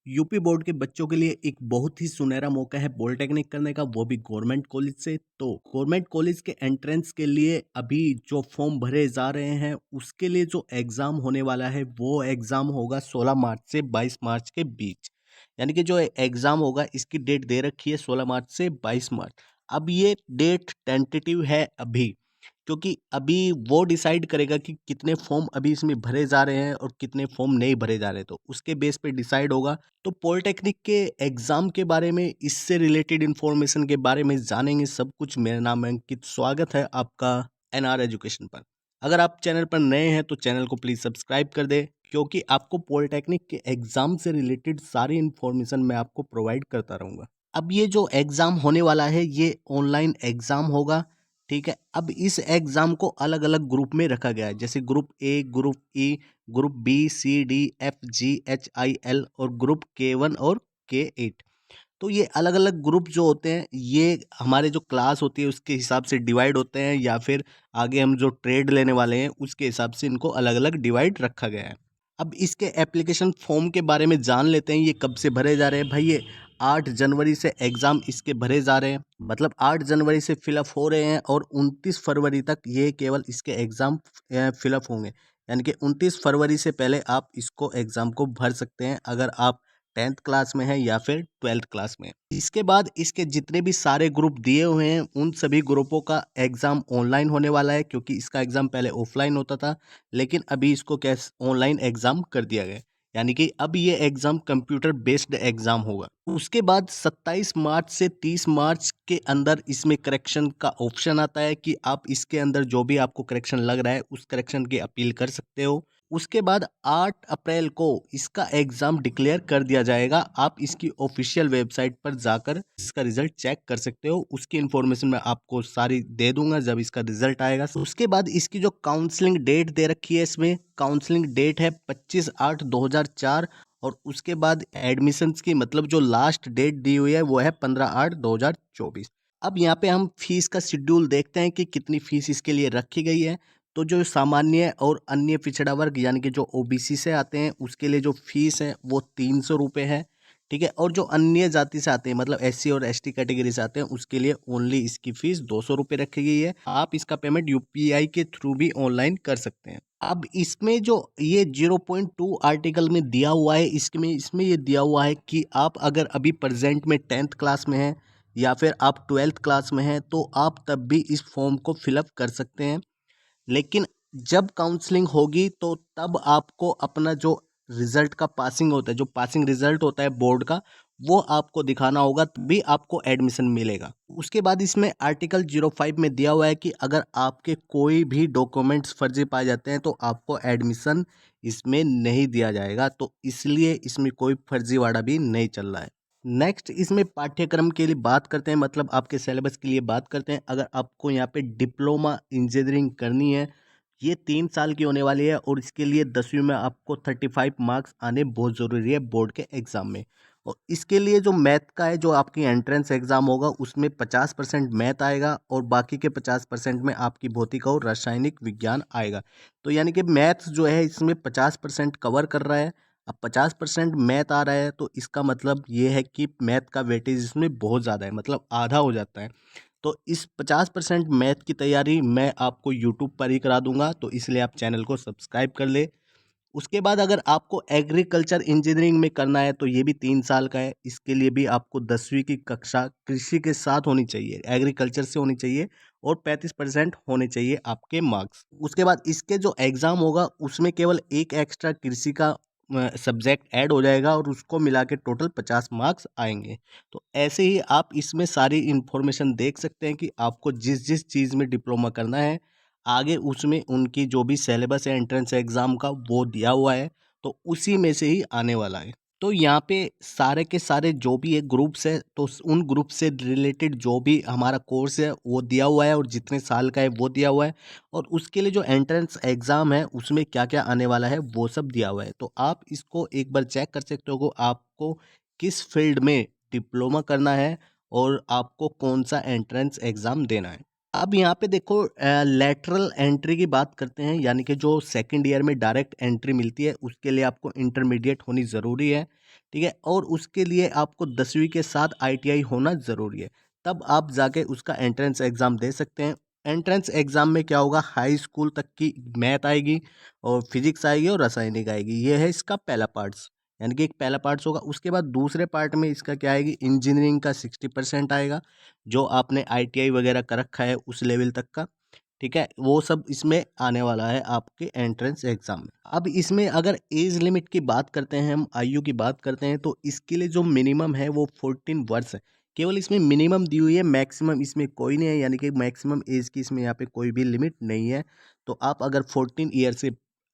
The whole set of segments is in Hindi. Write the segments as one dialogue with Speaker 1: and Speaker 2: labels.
Speaker 1: यूपी बोर्ड के बच्चों के लिए एक बहुत ही सुनहरा मौका है पॉलिटेक्निक करने का, वो भी गवर्नमेंट कॉलेज से। तो गवर्नमेंट कॉलेज के एंट्रेंस के लिए अभी जो फॉर्म भरे जा रहे हैं, उसके लिए जो एग्ज़ाम होने वाला है वो एग्ज़ाम होगा 16 मार्च से 22 मार्च के बीच। यानी कि जो एग्ज़ाम होगा इसकी डेट दे रखी है 16 मार्च से 22 मार्च। अब ये डेट टेंटेटिव है अभी, क्योंकि अभी वो डिसाइड करेगा कि कितने फॉर्म अभी इसमें भरे जा रहे हैं और कितने फॉर्म नहीं भरे जा रहे, तो उसके बेस पे डिसाइड होगा। तो पॉलिटेक्निक के एग्ज़ाम के बारे में, इससे रिलेटेड इन्फॉर्मेशन के बारे में जानेंगे सब कुछ। मेरा नाम है अंकित, स्वागत है आपका एनआर एजुकेशन पर। अगर आप चैनल पर नए हैं तो चैनल को प्लीज़ सब्सक्राइब कर दें, क्योंकि आपको पॉलिटेक्निक के एग्ज़ाम से रिलेटेड सारी इन्फॉर्मेशन मैं आपको प्रोवाइड करता रहूँगा। अब ये जो एग्ज़ाम होने वाला है ये ऑनलाइन एग्ज़ाम होगा, ठीक है। अब इस एग्ज़ाम को अलग-अलग ग्रुप में रखा गया है, जैसे group A, group E, group B, C, D, F, G, H, I, L और ग्रुप के 1 और के 8। तो ये अलग-अलग ग्रुप जो होते हैं, ये हमारे जो क्लास होती है उसके हिसाब से डिवाइड होते हैं, या फिर आगे हम जो ट्रेड लेने वाले हैं उसके हिसाब से इनको अलग-अलग डिवाइड रखा गया है। अब इसके एप्लीकेशन फॉर्म के बारे में जान लेते हैं, ये कब से भरे जा रहे हैं। भाई ये 8 जनवरी से एग्ज़ाम इसके भरे जा रहे हैं, मतलब 8 जनवरी से फिलअप हो रहे हैं और 29 फरवरी तक ये केवल इसके एग्ज़ाम फिलअप होंगे। यानी कि 29 फरवरी से पहले आप इसको एग्ज़ाम को भर सकते हैं, अगर आप 10th क्लास में है या फिर 12th क्लास में। इसके बाद इसके जितने भी सारे ग्रुप दिए हुए हैं उन सभी ग्रुपों का एग्ज़ाम ऑनलाइन होने वाला है, क्योंकि इसका एग्ज़ाम पहले ऑफलाइन होता था, लेकिन अभी इसको कैस ऑनलाइन एग्ज़ाम कर दिया गया है। यानी कि अब ये एग्ज़ाम कंप्यूटर बेस्ड एग्ज़ाम होगा। उसके बाद 27 मार्च से 30 मार्च के अंदर इसमें करेक्शन का ऑप्शन आता है कि आप इसके अंदर जो भी आपको करेक्शन लग रहा है उस करेक्शन की अपील कर सकते हो। उसके बाद 8 अप्रैल को इसका एग्ज़ाम डिक्लेयर कर दिया जाएगा। आप इसकी ऑफ़िशियल वेबसाइट पर जाकर इसका रिज़ल्ट चेक कर सकते हो। उसकी इन्फॉर्मेशन मैं आपको सारी दे दूँगा जब इसका रिज़ल्ट आएगा। उसके बाद इसकी जो काउंसलिंग डेट दे रखी है, इसमें काउंसलिंग डेट है 25/8/2004, और उसके बाद एडमिशन्स की मतलब जो लास्ट डेट दी हुई है वो है 15/8/2024। अब यहाँ पे हम फ़ीस का शेड्यूल देखते हैं कि कितनी फ़ीस इसके लिए रखी गई है। तो जो सामान्य और अन्य पिछड़ा वर्ग यानी कि जो ओबीसी से आते हैं उसके लिए जो फीस है वो 300 रुपये है, ठीक है। और जो अन्य जाति से आते हैं मतलब एससी और एसटी कैटेगरी से आते हैं उसके लिए ओनली इसकी फीस 200 रुपये रखी गई है। आप इसका पेमेंट यूपीआई के थ्रू भी ऑनलाइन कर सकते हैं। अब इसमें जो ये 0.2 आर्टिकल में दिया हुआ है, इसमें इसमें ये दिया हुआ है कि आप अगर अभी प्रेजेंट में 10th क्लास में हैं या फिर आप 12th क्लास में हैं तो आप तब भी इस फॉर्म को फिलअप कर सकते हैं। लेकिन जब काउंसलिंग होगी तो तब आपको अपना जो रिजल्ट का पासिंग होता है, जो पासिंग रिजल्ट होता है बोर्ड का, वो आपको दिखाना होगा, तभी आपको एडमिशन मिलेगा। उसके बाद इसमें आर्टिकल 05 में दिया हुआ है कि अगर आपके कोई भी डॉक्यूमेंट्स फर्जी पाए जाते हैं तो आपको एडमिशन इसमें नहीं दिया जाएगा। तो इसलिए इसमें कोई फर्जीवाड़ा भी नहीं चल रहा है। नेक्स्ट इसमें पाठ्यक्रम के लिए बात करते हैं, मतलब आपके सिलेबस के लिए बात करते हैं। अगर आपको यहाँ पे डिप्लोमा इंजीनियरिंग करनी है, ये 3 साल की होने वाली है और इसके लिए 10वीं में आपको 35 मार्क्स आने बहुत ज़रूरी है बोर्ड के एग्ज़ाम में। और इसके लिए जो मैथ का है, जो आपकी एंट्रेंस एग्ज़ाम होगा उसमें 50% मैथ आएगा और बाकी के 50% में आपकी भौतिक और रासायनिक विज्ञान आएगा। तो यानी कि मैथ्स जो है इसमें 50% कवर कर रहा है। अब 50% मैथ आ रहा है तो इसका मतलब ये है कि मैथ का वेटेज इसमें बहुत ज़्यादा है, मतलब आधा हो जाता है। तो इस 50% मैथ की तैयारी मैं आपको यूट्यूब पर ही करा दूंगा, तो इसलिए आप चैनल को सब्सक्राइब कर ले। उसके बाद अगर आपको एग्रीकल्चर इंजीनियरिंग में करना है तो ये भी 3 साल का है। इसके लिए भी आपको 10वीं की कक्षा कृषि के साथ होनी चाहिए, एग्रीकल्चर से होनी चाहिए, और 35% होने चाहिए आपके मार्क्स। उसके बाद इसके जो एग्ज़ाम होगा उसमें केवल एक एक्स्ट्रा कृषि का सब्जेक्ट ऐड हो जाएगा और उसको मिला के टोटल 50 मार्क्स आएंगे। तो ऐसे ही आप इसमें सारी इन्फॉर्मेशन देख सकते हैं कि आपको जिस जिस चीज़ में डिप्लोमा करना है, आगे उसमें उनकी जो भी सिलेबस है एंट्रेंस एग्ज़ाम का वो दिया हुआ है, तो उसी में से ही आने वाला है। तो यहाँ पे सारे के सारे जो भी एक ग्रुप्स है, तो उन ग्रुप से रिलेटेड जो भी हमारा कोर्स है वो दिया हुआ है और जितने साल का है वो दिया हुआ है, और उसके लिए जो एंट्रेंस एग्ज़ाम है उसमें क्या क्या आने वाला है वो सब दिया हुआ है। तो आप इसको एक बार चेक कर सकते हो आपको किस फील्ड में डिप्लोमा करना है और आपको कौन सा एंट्रेंस एग्ज़ाम देना है। अब यहाँ पे देखो लैटरल एंट्री की बात करते हैं, यानी कि जो सेकंड ईयर में डायरेक्ट एंट्री मिलती है उसके लिए आपको इंटरमीडिएट होनी ज़रूरी है, ठीक है? और उसके लिए आपको 10वीं के साथ आईटीआई होना ज़रूरी है, तब आप जाके उसका एंट्रेंस एग्ज़ाम दे सकते हैं। एंट्रेंस एग्ज़ाम में क्या होगा, हाई स्कूल तक की मैथ आएगी और फिजिक्स आएगी और रासायनिक आएगी, ये है इसका पहला पार्ट्स, यानी कि एक पहला पार्ट्स होगा। उसके बाद दूसरे पार्ट में इसका क्या आएगी, इंजीनियरिंग का 60% आएगा, जो आपने आईटीआई वगैरह कर रखा है उस लेवल तक का, ठीक है? वो सब इसमें आने वाला है आपके एंट्रेंस एग्ज़ाम में। अब इसमें अगर एज लिमिट की बात करते हैं हम, आयु की बात करते हैं, तो इसके लिए जो मिनिमम है वो 14 वर्ष है। केवल इसमें मिनिमम दी हुई है, मैक्सिमम इसमें कोई नहीं है, यानी कि मैक्सिमम एज की इसमें यहाँ पे कोई भी लिमिट नहीं है। तो आप अगर 14 ईयर से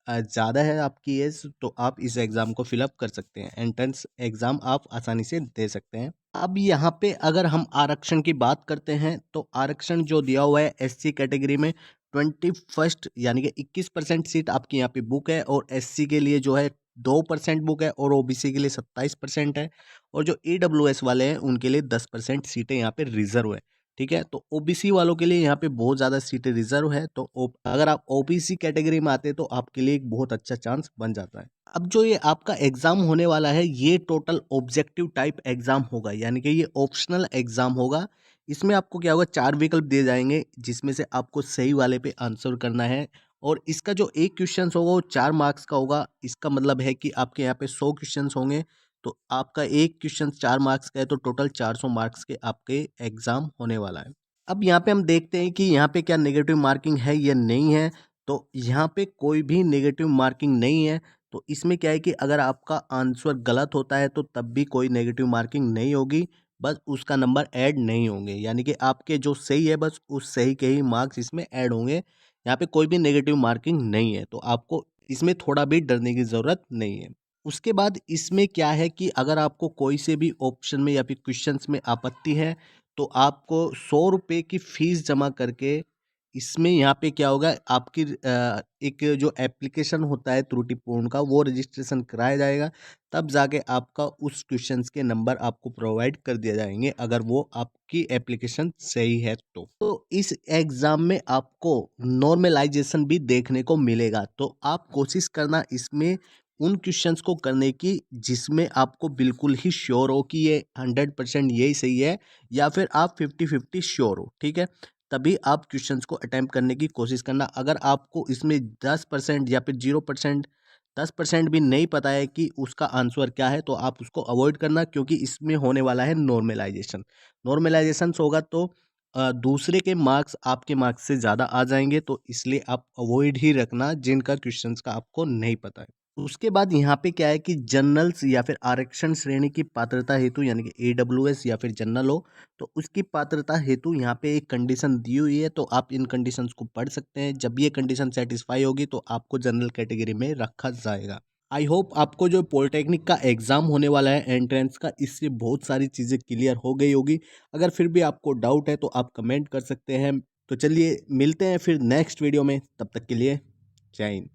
Speaker 1: ज़्यादा है आपकी एज, तो आप इस एग्ज़ाम को फिल अप कर सकते हैं। एंट्रेंस एग्ज़ाम आप आसानी से दे सकते हैं। अब यहाँ पे अगर हम आरक्षण की बात करते हैं, तो आरक्षण जो दिया हुआ है एससी कैटेगरी में 21st यानी कि 21% सीट आपकी यहाँ पे बुक है, और एससी के लिए जो है 2% बुक है, और ओबीसी के लिए 27% है, और जो ईडब्ल्यूएस वाले हैं उनके लिए 10% सीटें यहाँ पे रिजर्व है, ठीक है? तो ओबीसी वालों के लिए यहाँ पे बहुत ज़्यादा सीटें रिजर्व है, तो अगर आप ओबीसी कैटेगरी में आते हैं तो आपके लिए एक बहुत अच्छा चांस बन जाता है। अब जो ये आपका एग्ज़ाम होने वाला है, ये टोटल ऑब्जेक्टिव टाइप एग्ज़ाम होगा, यानी कि ये ऑप्शनल एग्ज़ाम होगा। इसमें आपको क्या होगा, 4 विकल्प दिए जाएँगे, जिसमें से आपको सही वाले पे आंसर करना है, और इसका जो एक क्वेश्चन्स होगा वो 4 मार्क्स का होगा। इसका मतलब है कि आपके यहाँ पे 100 क्वेश्चन्स होंगे, तो आपका एक क्वेश्चन 4 मार्क्स का है, तो टोटल 400 मार्क्स के आपके एग्ज़ाम होने वाला है। अब यहाँ पे हम देखते हैं कि यहाँ पे क्या नेगेटिव मार्किंग है या नहीं है, तो यहाँ पे कोई भी नेगेटिव मार्किंग नहीं है। तो इसमें क्या है कि अगर आपका आंसर गलत होता है तो तब भी कोई नेगेटिव मार्किंग नहीं होगी, बस उसका नंबर ऐड नहीं होंगे, यानी कि आपके जो सही है बस उस सही के ही मार्क्स इसमें ऐड होंगे। यहाँ पे कोई भी नेगेटिव मार्किंग नहीं है, तो आपको इसमें थोड़ा भी डरने की ज़रूरत नहीं है। उसके बाद इसमें क्या है कि अगर आपको कोई से भी ऑप्शन में या फिर क्वेश्चंस में आपत्ति है, तो आपको 100 रुपये की फ़ीस जमा करके इसमें यहाँ पे क्या होगा, आपकी एक जो एप्लीकेशन होता है त्रुटिपूर्ण का, वो रजिस्ट्रेशन कराया जाएगा, तब जाके आपका उस क्वेश्चंस के नंबर आपको प्रोवाइड कर दिए जाएंगे, अगर वो आपकी एप्लीकेशन सही है तो इस एग्ज़ाम में आपको नॉर्मलाइजेशन भी देखने को मिलेगा, तो आप कोशिश करना इसमें उन क्वेश्चंस को करने की जिसमें आपको बिल्कुल ही श्योर हो कि ये 100% यही सही है, या फिर आप 50-50 श्योर हो, ठीक है? तभी आप क्वेश्चंस को अटेम्प्ट करने की कोशिश करना। अगर आपको इसमें 10% या फिर 0%, 10% भी नहीं पता है कि उसका आंसर क्या है, तो आप उसको अवॉइड करना, क्योंकि इसमें होने वाला है नॉर्मलाइजेशन। नॉर्मलाइजेशन होगा तो दूसरे के मार्क्स आपके मार्क्स से ज़्यादा आ जाएंगे, तो इसलिए आप अवॉइड ही रखना जिनका क्वेश्चंस का आपको नहीं पता है। उसके बाद यहाँ पे क्या है कि जनरल्स या फिर आरक्षण श्रेणी की पात्रता हेतु, यानी कि ईडब्ल्यूएस या फिर जनरल हो, तो उसकी पात्रता हेतु यहाँ पे एक कंडीशन दी हुई है, तो आप इन कंडीशंस को पढ़ सकते हैं। जब ये कंडीशन सेटिस्फाई होगी तो आपको जनरल कैटेगरी में रखा जाएगा। आई होप आपको जो पॉलिटेक्निक का एग्ज़ाम होने वाला है एंट्रेंस का, इससे बहुत सारी चीज़ें क्लियर हो गई होगी। अगर फिर भी आपको डाउट है तो आप कमेंट कर सकते हैं। तो चलिए मिलते हैं फिर नेक्स्ट वीडियो में, तब तक के लिए जय हिंद।